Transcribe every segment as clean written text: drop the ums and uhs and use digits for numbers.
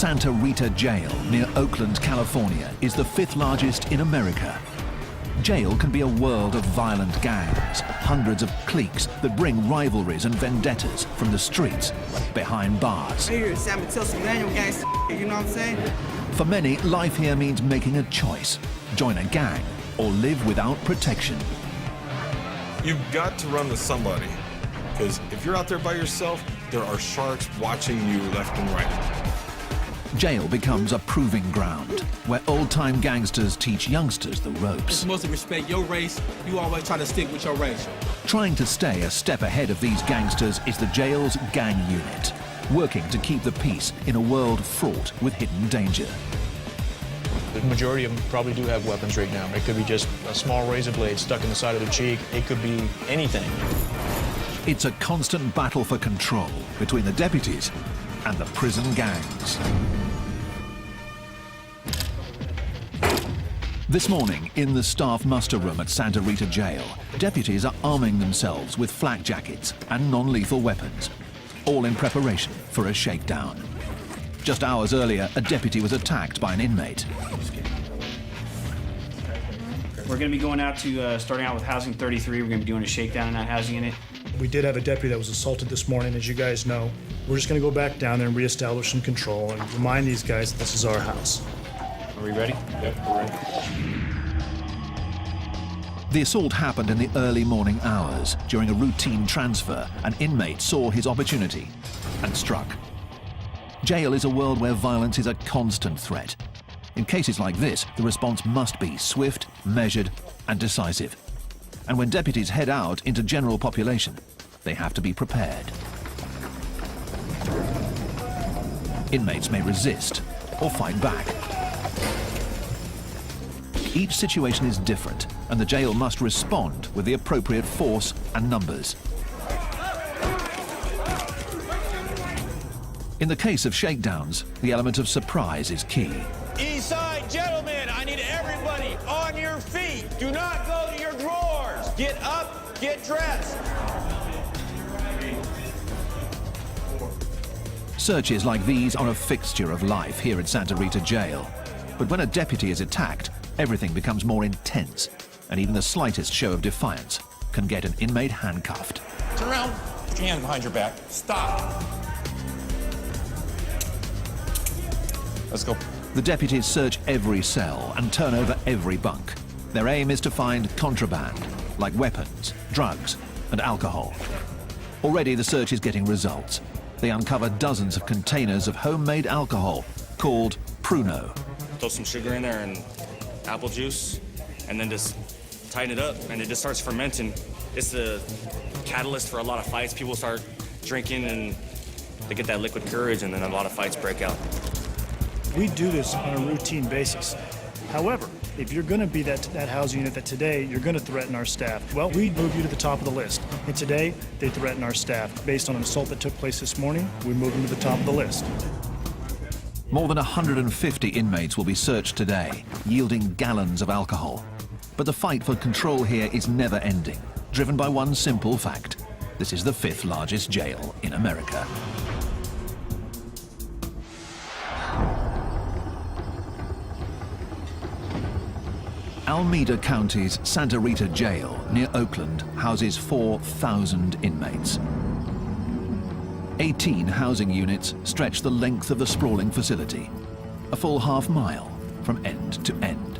Santa Rita Jail near Oakland, California is the 5th largest in America. Jail can be a world of violent gangs, hundreds of cliques that bring rivalries and vendettas from the streets behind bars. Here, Sam, tell some Daniel gangster, you know what I'm saying? For many, life here means making a choice: join a gang or live without protection. You've got to run with somebody, because if you're out there by yourself, there are sharks watching you left and right. Jail becomes a proving ground where old-time gangsters teach youngsters the ropes. You're supposed to respect your race. You always try to stick with your race. Trying to stay a step ahead of these gangsters is the jail's gang unit, working to keep the peace in a world fraught with hidden danger. The majority of them probably do have weapons right now. It could be just a small razor blade stuck in the side of the cheek. It could be anything. It's a constant battle for control between the deputies and the prison gangs. This morning, in the staff muster room at Santa Rita Jail, deputies are arming themselves with flak jackets and non-lethal weapons, all in preparation for a shakedown. Just hours earlier, a deputy was attacked by an inmate. We're going to be going out to, starting out with Housing 33. We're going to be doing a shakedown in that housing unit. We did have a deputy that was assaulted this morning, as you guys know. We're just going to go back down there and reestablish some control and remind these guys that this is our house. Are we ready? Yep, we're ready. The assault happened in the early morning hours. During a routine transfer, an inmate saw his opportunity and struck. Jail is a world where violence is a constant threat. In cases like this, the response must be swift, measured, and decisive. And when deputies head out into general population, they have to be prepared. Inmates may resist or fight back. Each situation is different, and the jail must respond with the appropriate force and numbers. In the case of shakedowns, the element of surprise is key. East side, gentlemen, I need everybody on your feet. Do not go to your drawers. Get up, get dressed. Searches like these are a fixture of life here at Santa Rita Jail. But when a deputy is attacked, everything becomes more intense, and even the slightest show of defiance can get an inmate handcuffed. Turn around, put your hands behind your back. Stop. Let's go. The deputies search every cell and turn over every bunk. Their aim is to find contraband, like weapons, drugs, and alcohol. Already the search is getting results. They uncover dozens of containers of homemade alcohol called Pruno. Throw some sugar in there and apple juice, and then just tighten it up, and it just starts fermenting. It's the catalyst for a lot of fights. People start drinking, and they get that liquid courage, and then a lot of fights break out. We do this on a routine basis. However, if you're going to be that housing unit that today you're going to threaten our staff, well, we move you to the top of the list. And today, they threaten our staff. Based on an assault that took place this morning, we move them to the top of the list. More than 150 inmates will be searched today, yielding gallons of alcohol. But the fight for control here is never ending, driven by one simple fact: this is the 5th largest jail in America. Alameda County's Santa Rita Jail near Oakland houses 4,000 inmates. 18 housing units stretch the length of the sprawling facility, a full half-mile from end to end.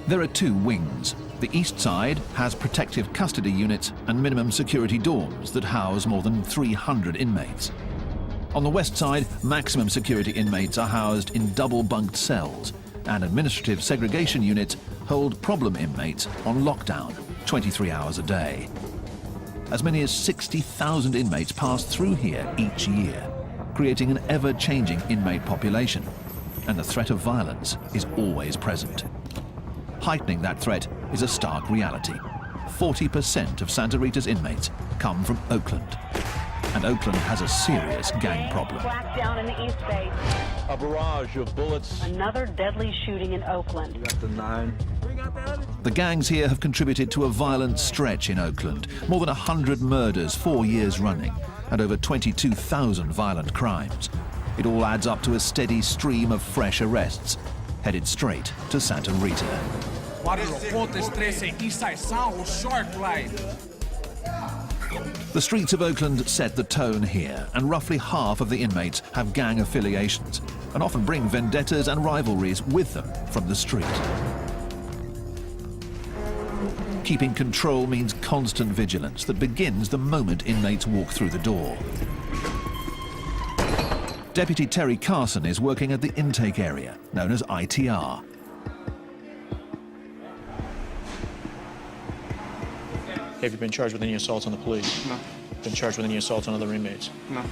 There are 2 wings. The east side has protective custody units and minimum security dorms that house more than 300 inmates. On the west side, maximum security inmates are housed in double-bunked cells, and administrative segregation units hold problem inmates on lockdown 23 hours a day. As many as 60,000 inmates pass through here each year, creating an ever-changing inmate population, and the threat of violence is always present. Heightening that threat is a stark reality. 40% of Santa Rita's inmates come from Oakland, and Oakland has a serious gang problem. Black down in the East Bay. A barrage of bullets. Another deadly shooting in Oakland. We got the 9. The gangs here have contributed to a violent stretch in Oakland. More than 100 murders 4 years running, and over 22,000 violent crimes. It all adds up to a steady stream of fresh arrests, headed straight to Santa Rita. The streets of Oakland set the tone here, and roughly half of the inmates have gang affiliations and often bring vendettas and rivalries with them from the street. Keeping control means constant vigilance that begins the moment inmates walk through the door. Deputy Terry Carson is working at the intake area, known as ITR. Have you been charged with any assaults on the police? No. Been charged with any assaults on other inmates? No.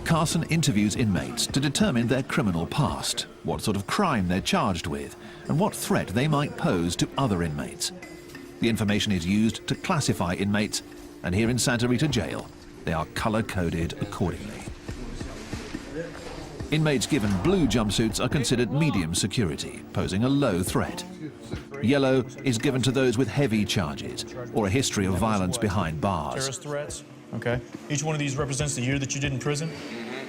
Carson interviews inmates to determine their criminal past, what sort of crime they're charged with, and what threat they might pose to other inmates. The information is used to classify inmates, and here in Santa Rita Jail, they are color-coded accordingly. Inmates given blue jumpsuits are considered medium security, posing a low threat. Yellow is given to those with heavy charges or a history of violence behind bars. Terrorist threats? Okay. Each one of these represents the year that you did in prison?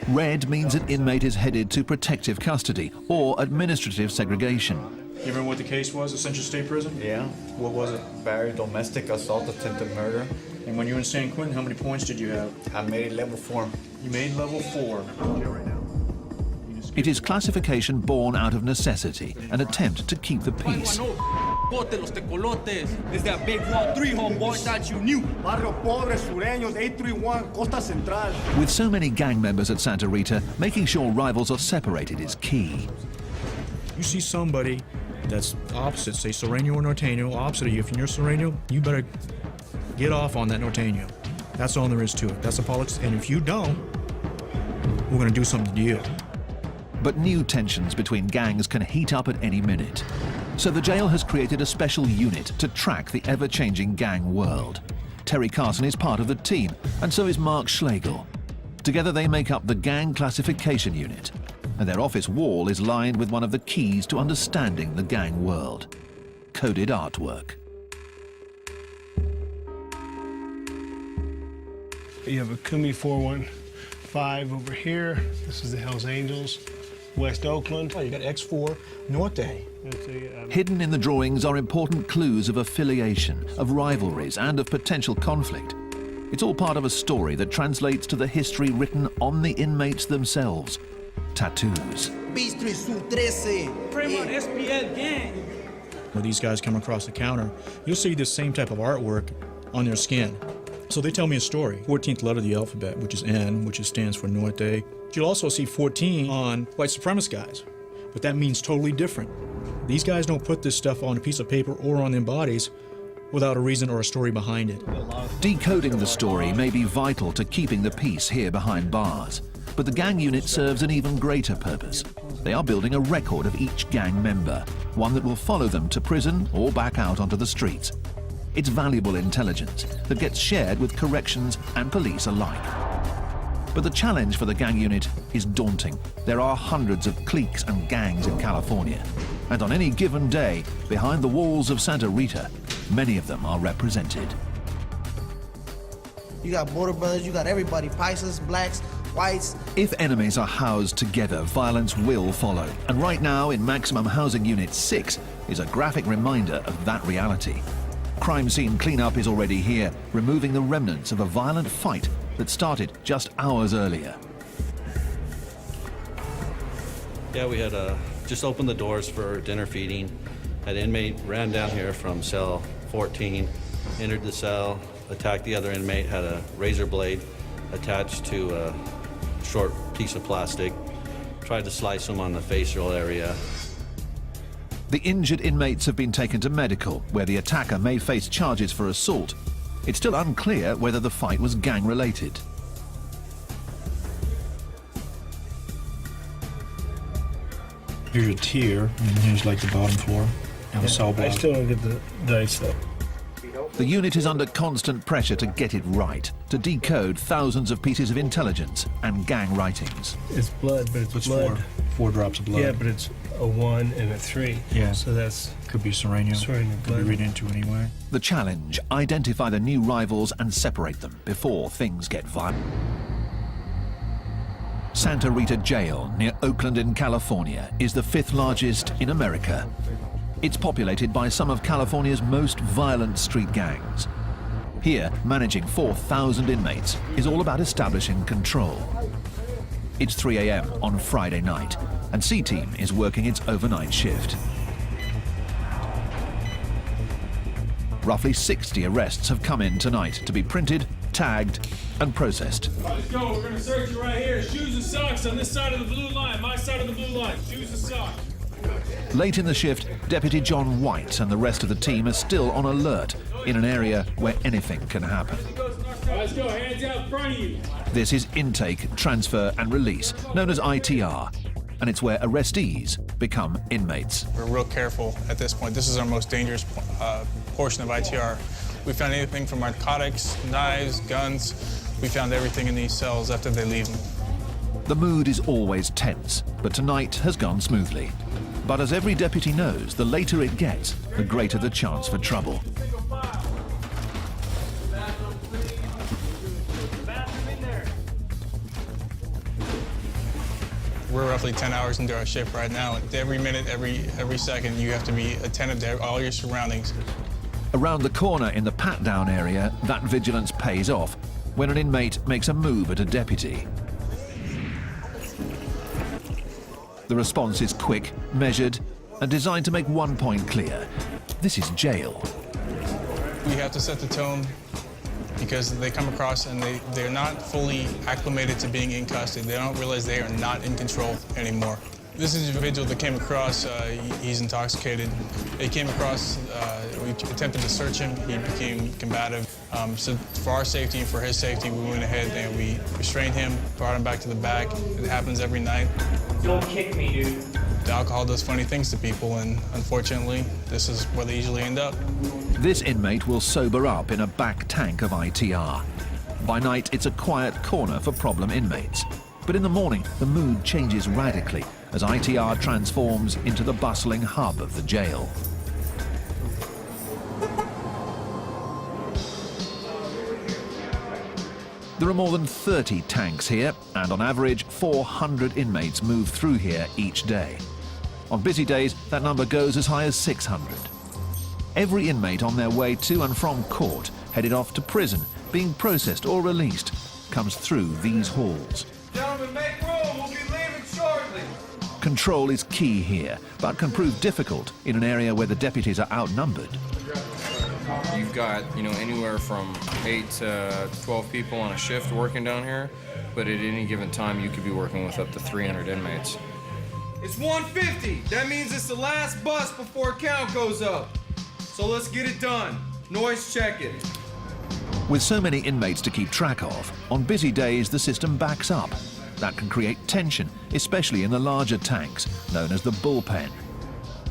Red means an inmate is headed to protective custody or administrative segregation. You remember what the case was at Central State Prison? Yeah. What was it? Battery, domestic assault, attempted murder. And when you were in San Quentin, how many points did you have? I made it level 4. You made level 4. Right now. It is classification born out of necessity, an attempt to keep the peace. It's that big wall 3 homeboy that you knew. Barrio Pobre, Sureños, 831, Costa Central. With so many gang members at Santa Rita, making sure rivals are separated is key. You see somebody that's opposite, say Sureño or Norteño, opposite of you. If you're Sureño, you better get off on that Norteño. That's all there is to it. That's the politics. And if you don't, we're going to do something to you. But new tensions between gangs can heat up at any minute. So the jail has created a special unit to track the ever-changing gang world. Terry Carson is part of the team, and so is Mark Schlegel. Together they make up the Gang Classification Unit, and their office wall is lined with one of the keys to understanding the gang world: coded artwork. You have a Kumi 415 over here. This is the Hells Angels, West Oakland. Oh, you got X4 Norte. Hidden in the drawings are important clues of affiliation, of rivalries, and of potential conflict. It's all part of a story that translates to the history written on the inmates themselves: tattoos. When these guys come across the counter, you'll see the same type of artwork on their skin. So they tell me a story. 14th letter of the alphabet, which is N, which stands for Norte. You'll also see 14 on white supremacist guys, but that means totally different. These guys don't put this stuff on a piece of paper or on their bodies without a reason or a story behind it. Decoding the story may be vital to keeping the peace here behind bars, but the gang unit serves an even greater purpose. They are building a record of each gang member, one that will follow them to prison or back out onto the streets. It's valuable intelligence that gets shared with corrections and police alike. But the challenge for the gang unit is daunting. There are hundreds of cliques and gangs in California, and on any given day, behind the walls of Santa Rita, many of them are represented. You got border brothers, you got everybody, Paisas, blacks, whites. If enemies are housed together, violence will follow. And right now, in Maximum Housing Unit 6, is a graphic reminder of that reality. Crime scene cleanup is already here, removing the remnants of a violent fight that started just hours earlier. Yeah, we had just opened the doors for dinner feeding. An inmate ran down here from cell 14, entered the cell, attacked the other inmate, had a razor blade attached to a short piece of plastic, tried to slice him on the facial area. The injured inmates have been taken to medical, where the attacker may face charges for assault. It's still unclear whether the fight was gang-related. Here's a tier, and here's like the bottom floor. And the cell block. I still don't get the dice though. The unit is under constant pressure to get it right, to decode thousands of pieces of intelligence and gang writings. It's blood, but it's blood. Four drops of blood. Yeah, but it's a 1 and a 3. Yeah. So that's could be Sureño. Could be read into anyway. The challenge: identify the new rivals and separate them before things get violent. Santa Rita Jail near Oakland in California is the 5th largest in America. It's populated by some of California's most violent street gangs. Here, managing 4,000 inmates is all about establishing control. It's 3 a.m. on Friday night, and C-Team is working its overnight shift. Roughly 60 arrests have come in tonight to be printed, tagged, and processed. Let's go. We're going to search you right here. Shoes and socks on this side of the blue line. My side of the blue line. Shoes and socks. Late in the shift, Deputy John White and the rest of the team are still on alert in an area where anything can happen. Let's go. Hands out in front of you. This is intake, transfer, and release, known as ITR, and it's where arrestees become inmates. We're real careful at this point. This is our most dangerous portion of ITR. We found anything from narcotics, knives, guns. We found everything in these cells after they leave them. The mood is always tense, but tonight has gone smoothly. But as every deputy knows, the later it gets, the greater the chance for trouble. We're roughly 10 hours into our shift right now. Every minute, every second, you have to be attentive to all your surroundings. Around the corner in the pat-down area, that vigilance pays off when an inmate makes a move at a deputy. The response is quick, measured, and designed to make one point clear. This is jail. We have to set the tone because they come across and they're not fully acclimated to being in custody. They don't realize they are not in control anymore. This individual that came across, he's intoxicated. He came across, we attempted to search him. He became combative. So for our safety and for his safety, we went ahead and we restrained him, brought him back to the back. It happens every night. Don't kick me, dude. The alcohol does funny things to people, and unfortunately, this is where they usually end up. This inmate will sober up in a back tank of ITR. By night, it's a quiet corner for problem inmates. But in the morning, the mood changes radically as ITR transforms into the bustling hub of the jail. There are more than 30 tanks here, and on average, 400 inmates move through here each day. On busy days, that number goes as high as 600. Every inmate on their way to and from court, headed off to prison, being processed or released, comes through these halls. Gentlemen, make room. We'll be leaving shortly. Control is key here, but can prove difficult in an area where the deputies are outnumbered. You've got, anywhere from 8 to 12 people on a shift working down here, but at any given time, you could be working with up to 300 inmates. It's 1:50. That means it's the last bus before count goes up. So let's get it done. Noise check it. With so many inmates to keep track of, on busy days the system backs up. That can create tension, especially in the larger tanks, known as the bullpen.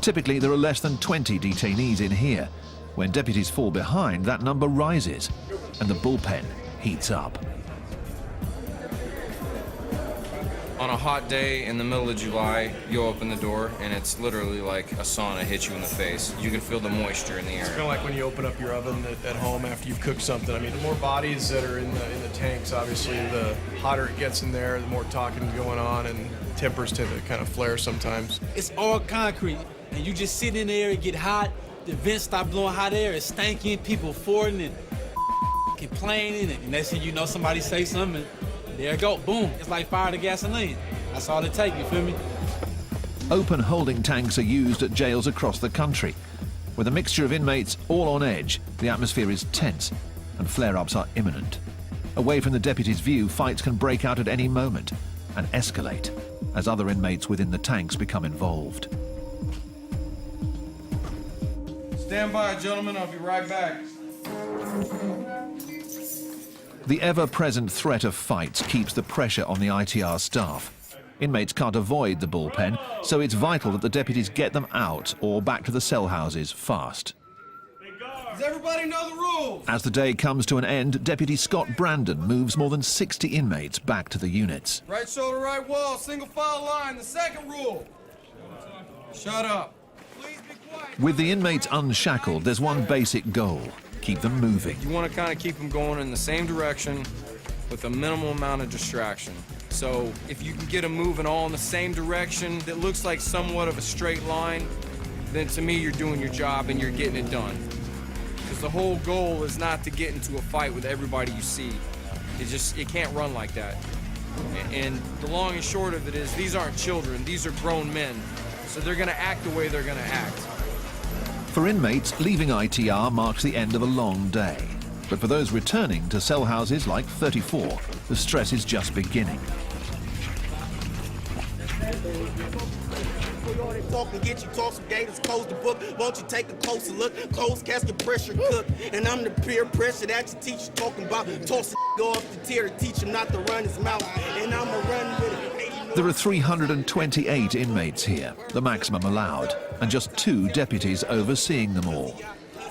Typically there are less than 20 detainees in here. When deputies fall behind, that number rises, and the bullpen heats up. On a hot day in the middle of July, you open the door and it's literally like a sauna hits you in the face. You can feel the moisture in the air. It's kind of like when you open up your oven at home after you've cooked something. I mean, the more bodies that are in the tanks, obviously, the hotter it gets in there, the more talking going on, and tempers tend to kind of flare sometimes. It's all concrete, and you just sit in there, it get hot, the vents start blowing hot air, it's stanking, people farting and complaining, and next thing you know, somebody say something, and there it go, boom. It's like fire to gasoline. That's all it takes, you feel me? Open holding tanks are used at jails across the country. With a mixture of inmates all on edge, the atmosphere is tense and flare-ups are imminent. Away from the deputy's view, fights can break out at any moment and escalate as other inmates within the tanks become involved. Stand by, gentlemen. I'll be right back. The ever-present threat of fights keeps the pressure on the ITR staff. Inmates can't avoid the bullpen, so it's vital that the deputies get them out or back to the cell houses fast. Does everybody know the rules? As the day comes to an end, Deputy Scott Brandon moves more than 60 inmates back to the units. Right shoulder, right wall, single file line. The second rule. Shut up. With the inmates unshackled, there's one basic goal: keep them moving. You want to kind of keep them going in the same direction with a minimal amount of distraction. So if you can get them moving all in the same direction that looks like somewhat of a straight line, then to me you're doing your job and you're getting it done. Because the whole goal is not to get into a fight with everybody you see. It can't run like that. And the long and short of it is these aren't children, these are grown men. So they're gonna act the way they're gonna act. For inmates, leaving ITR marks the end of a long day. But for those returning to cell houses like 34, the stress is just beginning. Talk and get you talk some gators, close the book. Won't you take a closer look? Closed casket pressure cook. And I'm the peer pressure that your teacher talking about. Toss a go off the tier to teach him not to run his mouth. And I'ma run with it. There are 328 inmates here, the maximum allowed, and just 2 deputies overseeing them all.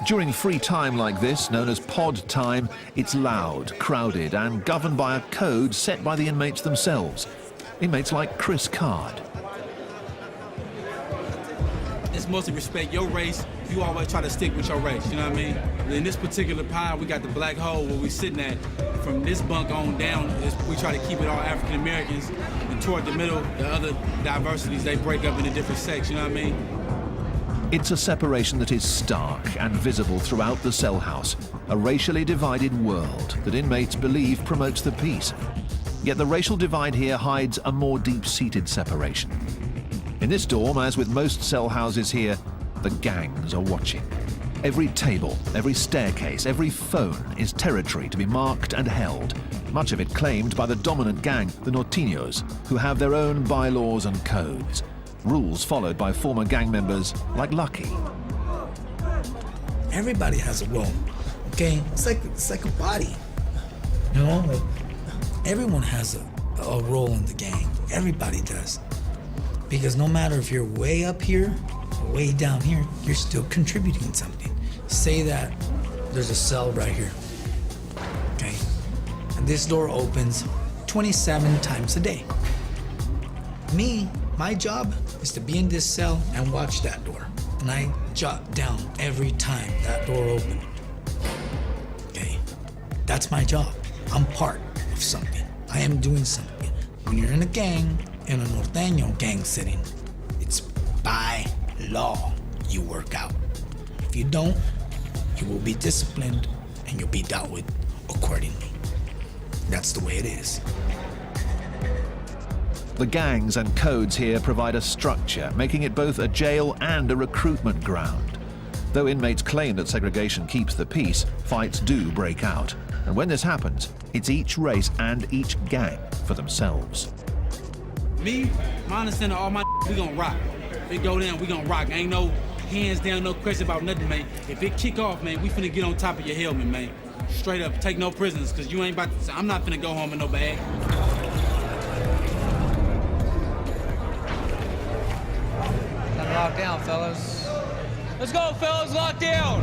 During free time like this, known as pod time, it's loud, crowded, and governed by a code set by the inmates themselves. Inmates like Chris Card. It's mostly respect your race. You always try to stick with your race, you know what I mean? In this particular pod, we got the black hole where we're sitting at. From this bunk on down, we try to keep it all African Americans. And toward the middle, the other diversities, they break up into different sects, you know what I mean? It's a separation that is stark and visible throughout the cell house, a racially divided world that inmates believe promotes the peace. Yet the racial divide here hides a more deep-seated separation. In this dorm, as with most cell houses here, the gangs are watching. Every table, every staircase, every phone is territory to be marked and held, much of it claimed by the dominant gang, the Notorious, who have their own bylaws and codes, rules followed by former gang members like Lucky. Everybody has a role, okay? It's like a body, you know? Like, everyone has a role in the gang. Everybody does. Because no matter if you're way up here or way down here, you're still contributing something. Say that there's a cell right here, okay? And this door opens 27 times a day. My job is to be in this cell and watch that door. And I jot down every time that door opened. Okay? That's my job. I'm part of something. I am doing something. When you're in a gang, in a Norteño gang setting, it's by law you work out. If you don't, you will be disciplined and you'll be dealt with accordingly. That's the way it is. The gangs and codes here provide a structure, making it both a jail and a recruitment ground. Though inmates claim that segregation keeps the peace, fights do break out. And when this happens, it's each race and each gang for themselves. Me, my understanding, all my we gonna rock. If it go down, we gonna rock. Ain't no hands down, no question about nothing, man. If it kick off, man, we finna get on top of your helmet, man. Straight up, take no prisoners, cause you ain't about to, I'm not finna go home in no bag. Lock down, fellas. Let's go, fellas, lock down!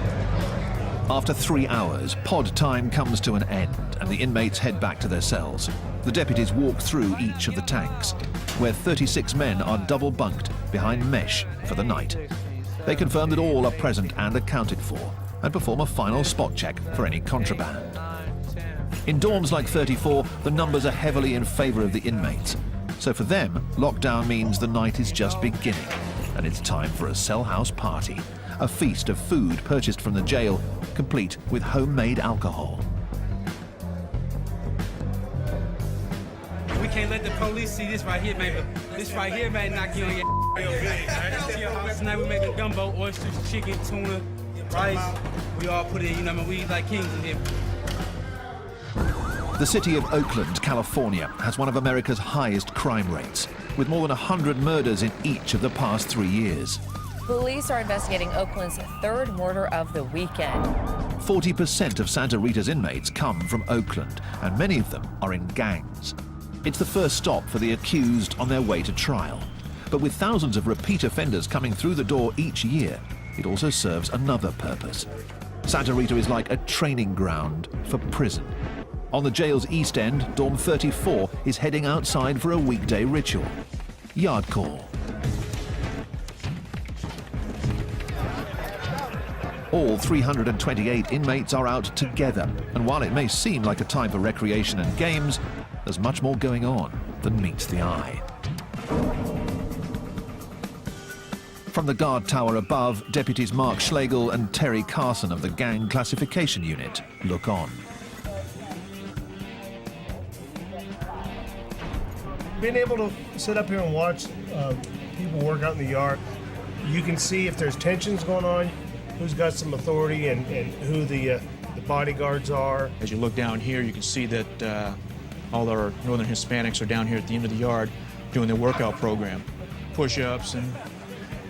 After 3 hours, pod time comes to an end and the inmates head back to their cells. The deputies walk through each of the tanks, where 36 men are double bunked behind mesh for the night. They confirm that all are present and accounted for, and perform a final spot check for any contraband. In dorms like 34, the numbers are heavily in favor of the inmates. So for them, lockdown means the night is just beginning, and it's time for a cell house party, a feast of food purchased from the jail, complete with homemade alcohol. We can't let the police see this right here, man. This right here, man, knock you on your real good. Right? Tonight we make a gumbo, oysters, chicken, tuna, rice. We all put it in, you know, we eat like kings in here. The city of Oakland, California, has one of America's highest crime rates, with more than 100 murders in each of the past 3 years. Police are investigating Oakland's third murder of the weekend. 40% of Santa Rita's inmates come from Oakland, and many of them are in gangs. It's the first stop for the accused on their way to trial. But with thousands of repeat offenders coming through the door each year, it also serves another purpose. Santa Rita is like a training ground for prison. On the jail's east end, Dorm 34 is heading outside for a weekday ritual. Yard call. All 328 inmates are out together, and while it may seem like a time for recreation and games, there's much more going on. than meets the eye. From the guard tower above, deputies Mark Schlegel and Terry Carson of the Gang Classification Unit look on. Being able to sit up here and watch people work out in the yard, you can see if there's tensions going on, who's got some authority, and who the bodyguards are. As you look down here, you can see that all our Northern Hispanics are down here at the end of the yard doing their workout program. Push-ups and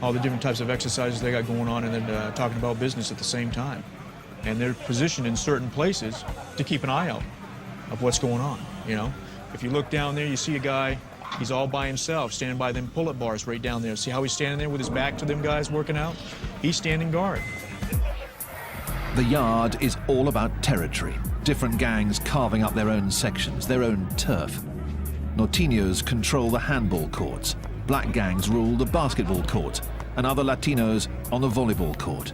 all the different types of exercises they got going on, and then talking about business at the same time. And they're positioned in certain places to keep an eye out of what's going on, you know. If you look down there, you see a guy, he's all by himself, standing by them pull-up bars right down there. See how he's standing there with his back to them guys working out? He's standing guard. The yard is all about territory. Different gangs carving up their own sections, their own turf. Norteños control the handball courts. Black gangs rule the basketball court, and other Latinos on the volleyball court.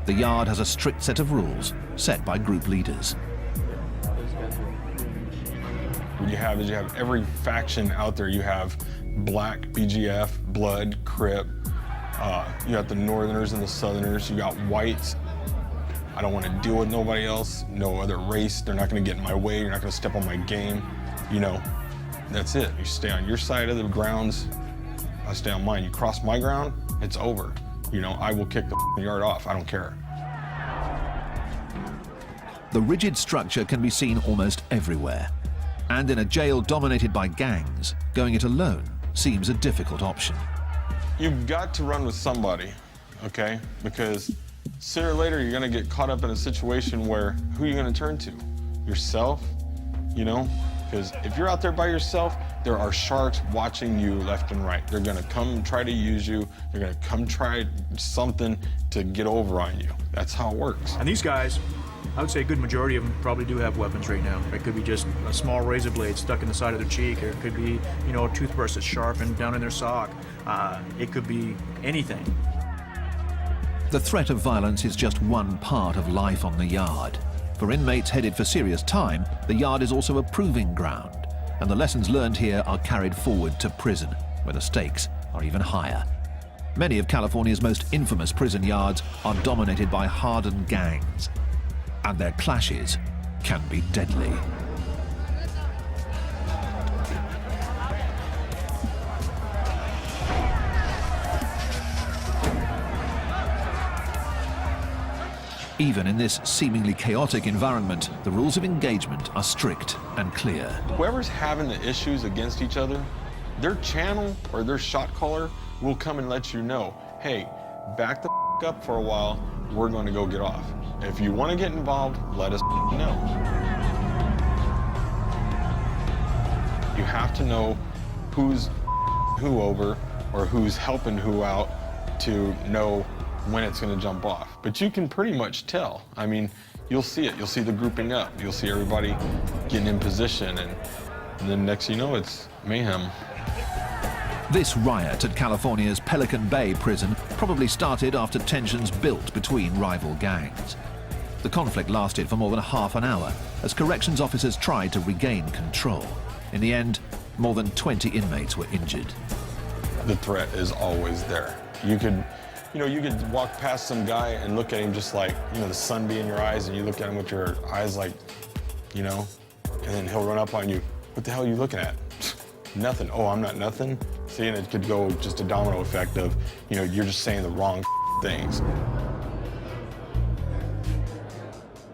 The yard has a strict set of rules set by group leaders. What you have is you have every faction out there. You have Black, BGF, Blood, Crip. You got the Northerners and the Southerners. You got Whites. I don't want to deal with nobody else, no other race. They're not going to get in my way. You're not going to step on my game. You know, that's it. You stay on your side of the grounds. I stay on mine. You cross my ground, it's over. You know, I will kick the yard off. I don't care. The rigid structure can be seen almost everywhere. And in a jail dominated by gangs, going it alone seems a difficult option. You've got to run with somebody, okay? Because sooner or later, you're gonna get caught up in a situation where who are you gonna turn to? Yourself, you know? Because if you're out there by yourself, there are sharks watching you left and right. They're gonna come and try to use you. They're gonna come try something to get over on you. That's how it works. And these guys, I would say a good majority of them probably do have weapons right now. It could be just a small razor blade stuck in the side of their cheek, or it could be, you know, a toothbrush that's sharpened down in their sock. It could be anything. The threat of violence is just one part of life on the yard. For inmates headed for serious time, the yard is also a proving ground, and the lessons learned here are carried forward to prison, where the stakes are even higher. Many of California's most infamous prison yards are dominated by hardened gangs, and their clashes can be deadly. Even in this seemingly chaotic environment, the rules of engagement are strict and clear. Whoever's having the issues against each other, their channel or their shot caller will come and let you know, hey, back the up for a while, we're going to go get off. If you want to get involved, let us know. You have to know who's who over or who's helping who out to know when it's going to jump off. But you can pretty much tell. I mean, you'll see it. You'll see the grouping up. You'll see everybody getting in position, and then next you know, it's mayhem. This riot at California's Pelican Bay prison probably started after tensions built between rival gangs. The conflict lasted for more than half an hour as corrections officers tried to regain control. In the end, more than 20 inmates were injured. The threat is always there. You could walk past some guy and look at him just like, you know, the sun be in your eyes, and you look at him with your eyes like, you know, and then he'll run up on you. What the hell are you looking at? Nothing. Oh, I'm not nothing. See, and it could go just a domino effect of, you know, you're just saying the wrong things.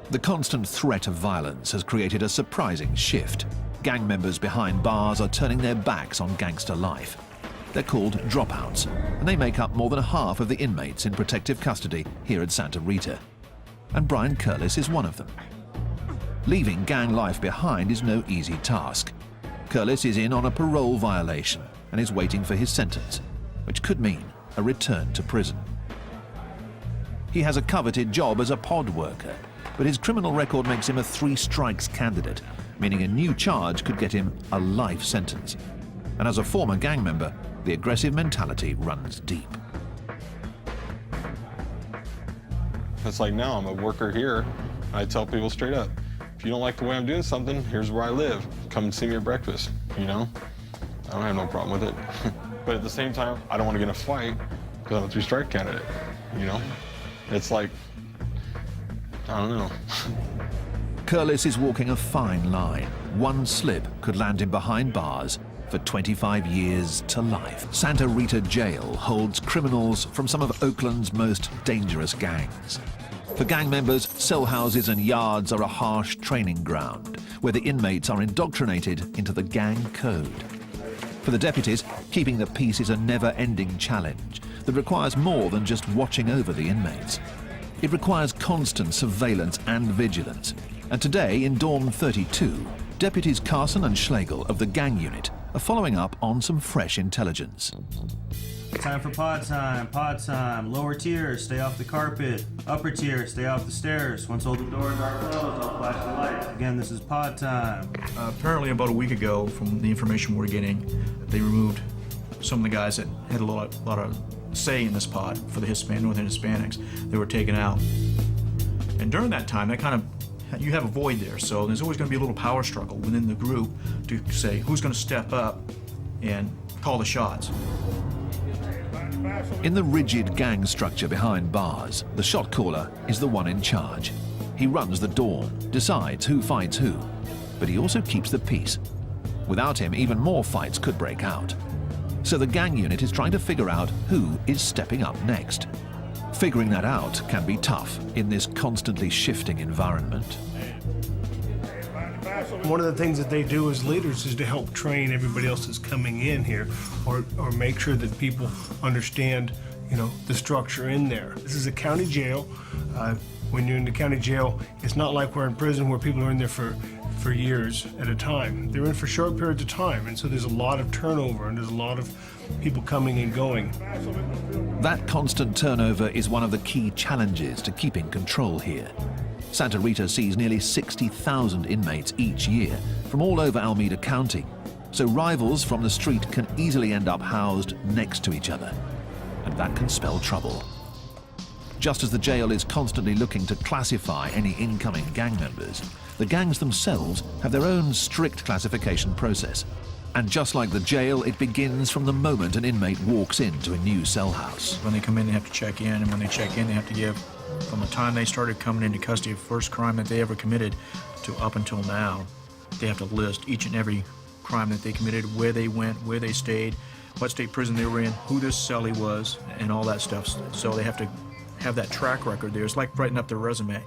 The constant threat of violence has created a surprising shift. Gang members behind bars are turning their backs on gangster life. They're called dropouts, and they make up more than half of the inmates in protective custody here at Santa Rita. And Brian Curlis is one of them. Leaving gang life behind is no easy task. Curlis is in on a parole violation and is waiting for his sentence, which could mean a return to prison. He has a coveted job as a pod worker, but his criminal record makes him a 3 strikes candidate, meaning a new charge could get him a life sentence. And as a former gang member, the aggressive mentality runs deep. It's like now I'm a worker here. I tell people straight up, if you don't like the way I'm doing something, here's where I live. Come and see me at breakfast, you know? I don't have no problem with it. But at the same time, I don't want to get in a fight because I'm a 3-strike candidate, you know? It's like, I don't know. Curlis is walking a fine line. One slip could land him behind bars for 25 years to life. Santa Rita Jail holds criminals from some of Oakland's most dangerous gangs. For gang members, cell houses and yards are a harsh training ground where the inmates are indoctrinated into the gang code. For the deputies, keeping the peace is a never-ending challenge that requires more than just watching over the inmates. It requires constant surveillance and vigilance. And today, in Dorm 32, deputies Carson and Schlegel of the gang unit are following up on some fresh intelligence. Time for pod time, pod time. Lower tier, stay off the carpet. Upper tier, stay off the stairs. Once all the doors are closed, I'll flash the lights. Again, this is pod time. Apparently about a week ago, from the information we're getting, they removed some of the guys that had a lot of say in this pod for the Northern Hispanics. They were taken out. And during that time, that kind of, you have a void there, so there's always going to be a little power struggle within the group to say who's going to step up and call the shots. In the rigid gang structure behind bars, the shot caller is the one in charge. He runs the dorm, decides who fights who, but he also keeps the peace. Without him, even more fights could break out. So the gang unit is trying to figure out who is stepping up next. Figuring that out can be tough in this constantly shifting environment. One of the things that they do as leaders is to help train everybody else that's coming in here, or make sure that people understand, you know, the structure in there. This is a county jail. When you're in the county jail, it's not like we're in prison where people are in there for years at a time. They're in for short periods of time, and so there's a lot of turnover and there's a lot of people coming and going. That constant turnover is one of the key challenges to keeping control here. Santa Rita sees nearly 60,000 inmates each year from all over Alameda County, so rivals from the street can easily end up housed next to each other, and that can spell trouble. Just as the jail is constantly looking to classify any incoming gang members, the gangs themselves have their own strict classification process. And just like the jail, it begins from the moment an inmate walks into a new cell house. When they come in, they have to check in, and when they check in, they have to give, from the time they started coming into custody, first crime that they ever committed to up until now, they have to list each and every crime that they committed, where they went, where they stayed, what state prison they were in, who this cellie was, and all that stuff. So they have to have that track record there. It's like writing up their resume.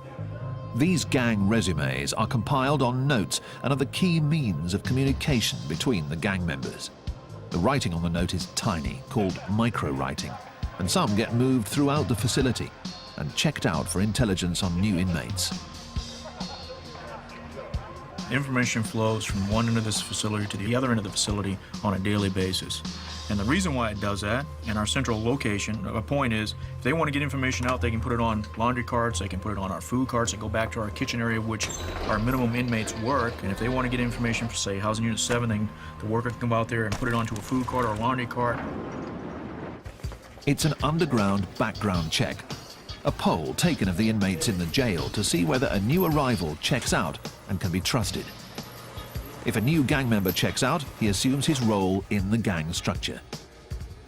These gang resumes are compiled on notes and are the key means of communication between the gang members. The writing on the note is tiny, called micro-writing, and some get moved throughout the facility and checked out for intelligence on new inmates. Information flows from one end of this facility to the other end of the facility on a daily basis. And the reason why it does that, and our central location, a point is, if they want to get information out, they can put it on laundry carts, they can put it on our food carts, and go back to our kitchen area, which our minimum inmates work. And if they want to get information for, say, Housing Unit 7, the worker can come out there and put it onto a food cart or a laundry cart. It's an underground background check, a poll taken of the inmates in the jail to see whether a new arrival checks out and can be trusted. If a new gang member checks out, he assumes his role in the gang structure.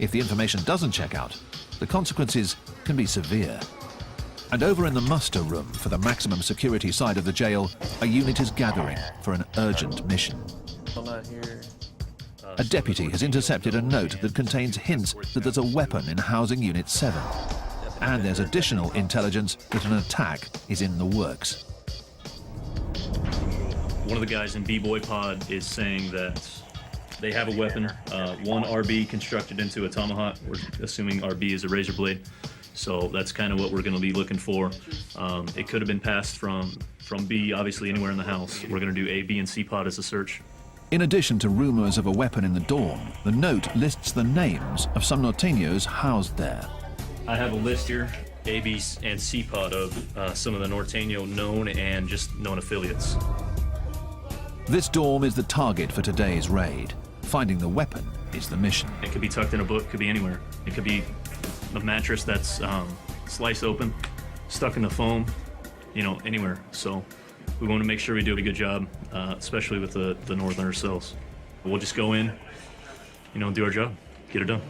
If the information doesn't check out, the consequences can be severe. And over in the muster room for the maximum security side of the jail, a unit is gathering for an urgent mission. A deputy has intercepted a note that contains hints that there's a weapon in Housing Unit 7. And there's additional intelligence that an attack is in the works. One of the guys in B-Boy Pod is saying that they have a weapon, one RB constructed into a tomahawk. We're assuming RB is a razor blade. So that's kind of what we're going to be looking for. It could have been passed from B, obviously anywhere in the house. We're going to do A, B, and C pod as a search. In addition to rumors of a weapon in the dorm, the note lists the names of some norteños housed there. I have a list here, A, B, and C pod of some of the norteño known and just known affiliates. This dorm is the target for today's raid. Finding the weapon is the mission. It could be tucked in a book, could be anywhere. It could be a mattress that's sliced open, stuck in the foam, you know, anywhere. So we want to make sure we do a good job, especially with the northerner cells. We'll just go in, you know, do our job, get it done.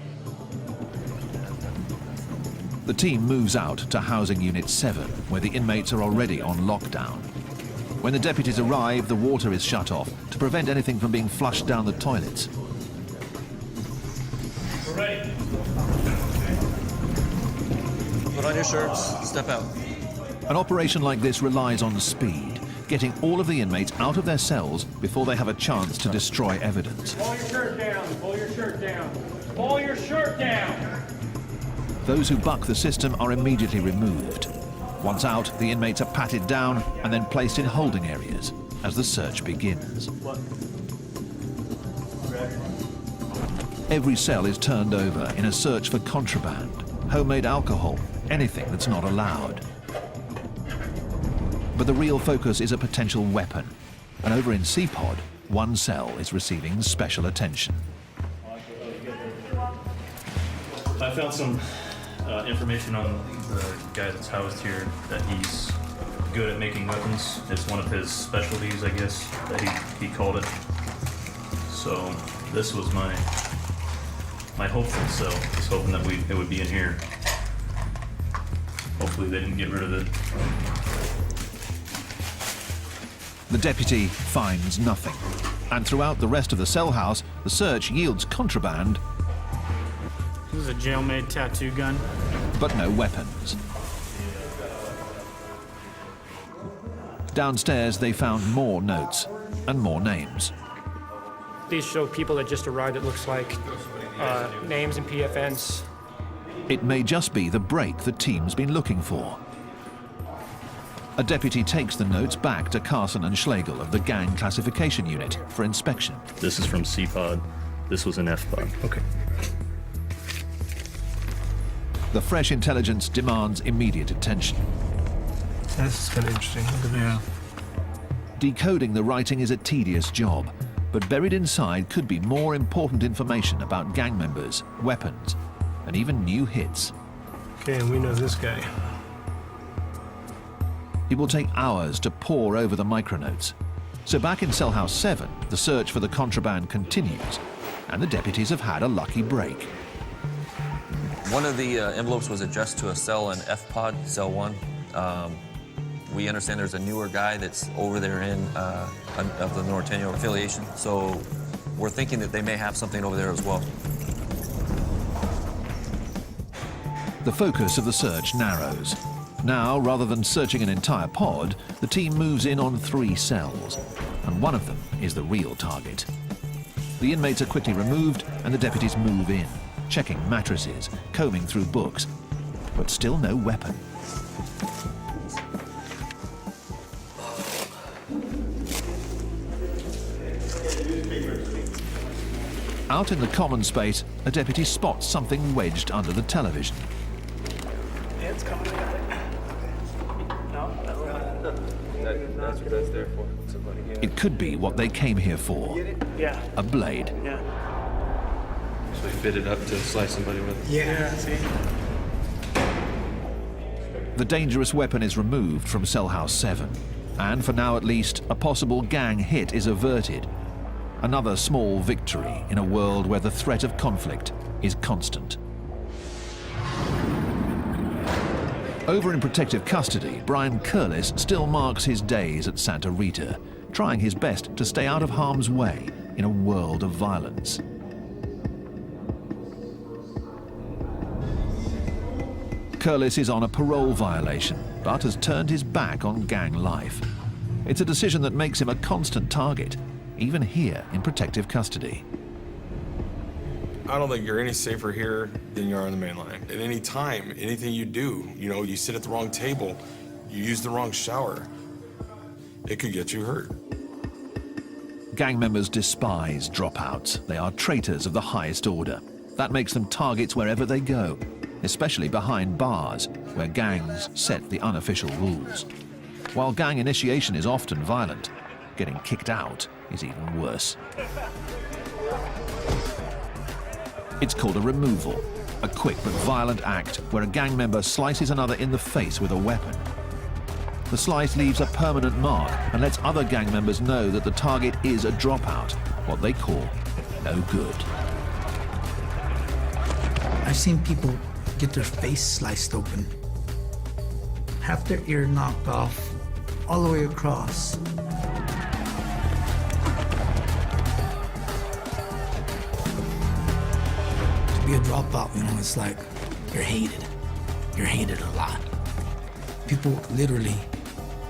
The team moves out to Housing Unit 7, where the inmates are already on lockdown. When the deputies arrive, the water is shut off to prevent anything from being flushed down the toilets. We're ready. Put on your shirts, step out. An operation like this relies on speed, getting all of the inmates out of their cells before they have a chance to destroy evidence. Pull your shirt down, pull your shirt down, pull your shirt down. Those who buck the system are immediately removed. Once out, the inmates are patted down and then placed in holding areas as the search begins. Every cell is turned over in a search for contraband, homemade alcohol, anything that's not allowed. But the real focus is a potential weapon. And over in C-Pod, one cell is receiving special attention. I found some information on the guy that's housed here, that he's good at making weapons. It's one of his specialties, I guess, that he called it. So this was my hopeful cell. I was hoping that it would be in here. Hopefully they didn't get rid of it. The deputy finds nothing. And throughout the rest of the cell house, the search yields contraband, This is a jail-made tattoo gun. but no weapons. Downstairs, they found more notes and more names. These show people that just arrived, it looks like. Names and PFNs. It may just be the break the team's been looking for. A deputy takes the notes back to Carson and Schlegel of the Gang Classification Unit for inspection. This is from C-Pod. This was an F-Pod. Okay. The fresh intelligence demands immediate attention. This is kind of interesting. Look at that. Decoding the writing is a tedious job, but buried inside could be more important information about gang members, weapons, and even new hits. Okay, and we know this guy. It will take hours to pore over the micronotes. So back in Cell House 7, the search for the contraband continues, and the deputies have had a lucky break. One of the envelopes was addressed to a cell in F-Pod, Cell 1. We understand there's a newer guy that's over there of the Notorious affiliation, so we're thinking that they may have something over there as well. The focus of the search narrows. Now, rather than searching an entire pod, the team moves in on 3 cells, and one of them is the real target. The inmates are quickly removed, and the deputies move in, checking mattresses, combing through books, but still no weapon. Out in the common space, a deputy spots something wedged under the television. It's coming. No, That's what that's there for. Somebody get It could be what they came here for. Yeah. A blade. Yeah. So we fit it up to slice somebody with. Yeah. See? The dangerous weapon is removed from Cell House 7, and for now at least, a possible gang hit is averted. Another small victory in a world where the threat of conflict is constant. Over in protective custody, Brian Curlis still marks his days at Santa Rita, trying his best to stay out of harm's way in a world of violence. Curlis is on a parole violation, but has turned his back on gang life. It's a decision that makes him a constant target, even here in protective custody. I don't think you're any safer here than you are on the main line. At any time, anything you do, you know, you sit at the wrong table, you use the wrong shower, it could get you hurt. Gang members despise dropouts. They are traitors of the highest order. That makes them targets wherever they go, especially behind bars, where gangs set the unofficial rules. While gang initiation is often violent, getting kicked out is even worse. It's called a removal, a quick but violent act where a gang member slices another in the face with a weapon. The slice leaves a permanent mark and lets other gang members know that the target is a dropout, what they call no good. I've seen people get their face sliced open, half their ear knocked off, all the way across. To be a dropout, you know, it's like you're hated. You're hated a lot. People literally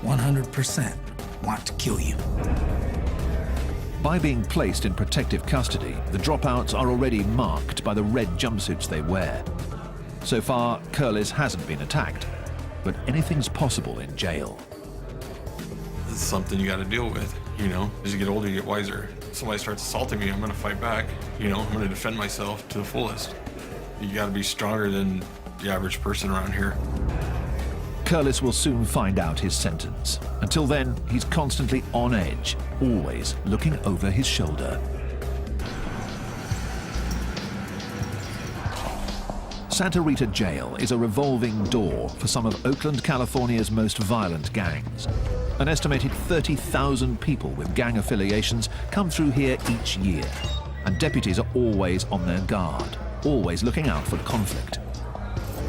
100% want to kill you. By being placed in protective custody, the dropouts are already marked by the red jumpsuits they wear. So far, Curlis hasn't been attacked, but anything's possible in jail. It's something you got to deal with, you know? As you get older, you get wiser. If somebody starts assaulting me, I'm going to fight back. You know, I'm going to defend myself to the fullest. You got to be stronger than the average person around here. Curlis will soon find out his sentence. Until then, he's constantly on edge, always looking over his shoulder. Santa Rita Jail is a revolving door for some of Oakland, California's most violent gangs. An estimated 30,000 people with gang affiliations come through here each year, and deputies are always on their guard, always looking out for conflict.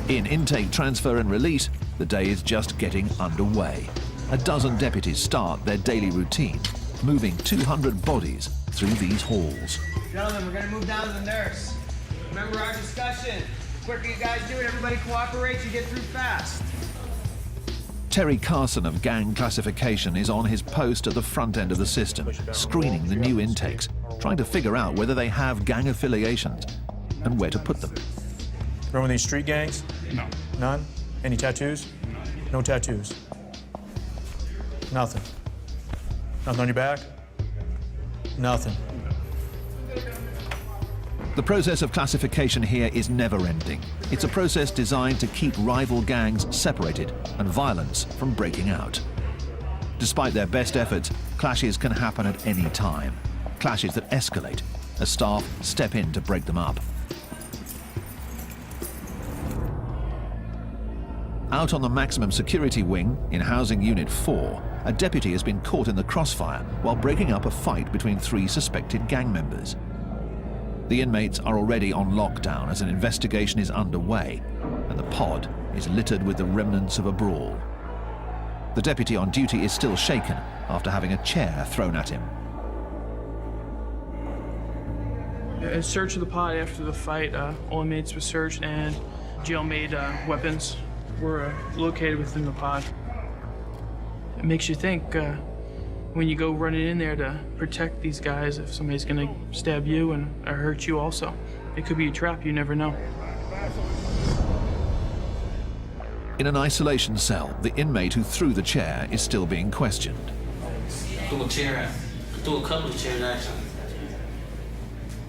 In intake, transfer and release, the day is just getting underway. A dozen deputies start their daily routine, moving 200 bodies through these halls. Gentlemen, we're gonna move down to the nurse. Remember our discussion. The quicker you guys do it, everybody cooperates, you get through fast. Terry Carson of Gang Classification is on his post at the front end of the system, screening the new intakes, trying to figure out whether they have gang affiliations and where to put them. Remember these street gangs? No. None? Any tattoos? No tattoos. Nothing. Nothing on your back? Nothing. The process of classification here is never-ending. It's a process designed to keep rival gangs separated and violence from breaking out. Despite their best efforts, clashes can happen at any time. Clashes that escalate as staff step in to break them up. Out on the maximum security wing, in Housing Unit 4, a deputy has been caught in the crossfire while breaking up a fight between 3 suspected gang members. The inmates are already on lockdown as an investigation is underway, and the pod is littered with the remnants of a brawl. The deputy on duty is still shaken after having a chair thrown at him. A search of the pod after the fight, all inmates were searched and jail-made weapons were located within the pod. It makes you think when you go running in there to protect these guys, if somebody's gonna stab you and or hurt you also. It could be a trap, you never know. In an isolation cell, the inmate who threw the chair is still being questioned. Threw a chair. Threw a couple of chairs actually.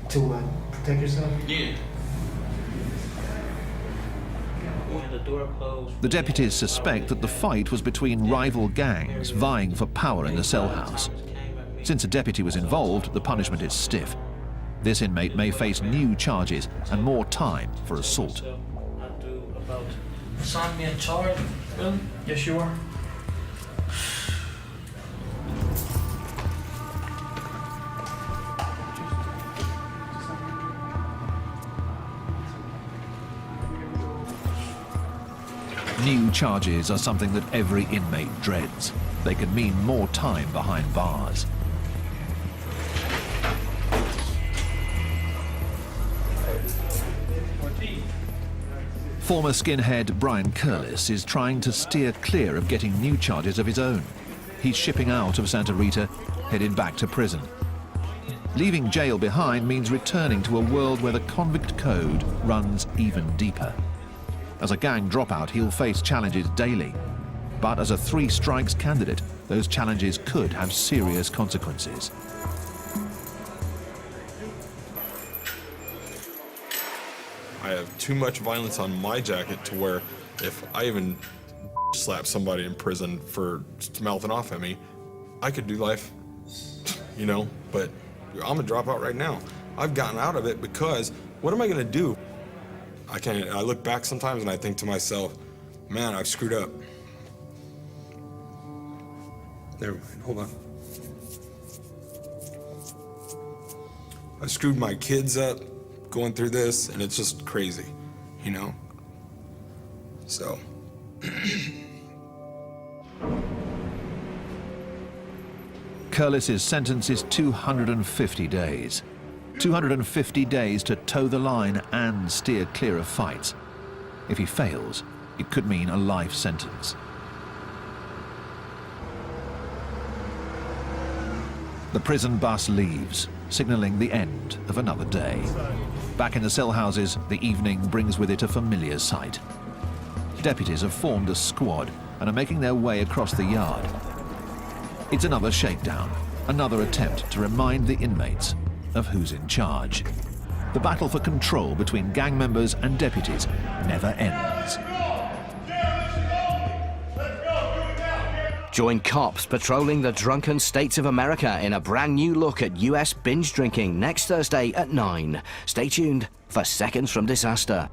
To protect yourself? Yeah. The door closed. The deputies suspect that the fight was between rival gangs vying for power in the cell house. Since a deputy was involved, the punishment is stiff. This inmate may face new charges and more time for assault. Assign me a charge, really? Yes, you are. New charges are something that every inmate dreads. They can mean more time behind bars. Former skinhead Brian Curlis is trying to steer clear of getting new charges of his own. He's shipping out of Santa Rita, headed back to prison. Leaving jail behind means returning to a world where the convict code runs even deeper. As a gang dropout, he'll face challenges daily. But as a 3 strikes candidate, those challenges could have serious consequences. I have too much violence on my jacket to where if I even slap somebody in prison for mouthing off at me, I could do life, you know, but I'm a dropout right now. I've gotten out of it because what am I gonna do? I look back sometimes and I think to myself, man, I've screwed up. Never mind, hold on. I screwed my kids up going through this, and it's just crazy. you know? So. Curlis's sentence is 250 days. 250 days to toe the line and steer clear of fights. If he fails, it could mean a life sentence. The prison bus leaves, signaling the end of another day. Back in the cell houses, the evening brings with it a familiar sight. Deputies have formed a squad and are making their way across the yard. It's another shakedown, another attempt to remind the inmates of who's in charge. The battle for control between gang members and deputies never ends. Join cops patrolling the drunken states of America in a brand new look at US binge drinking next Thursday at 9. Stay tuned for Seconds from Disaster.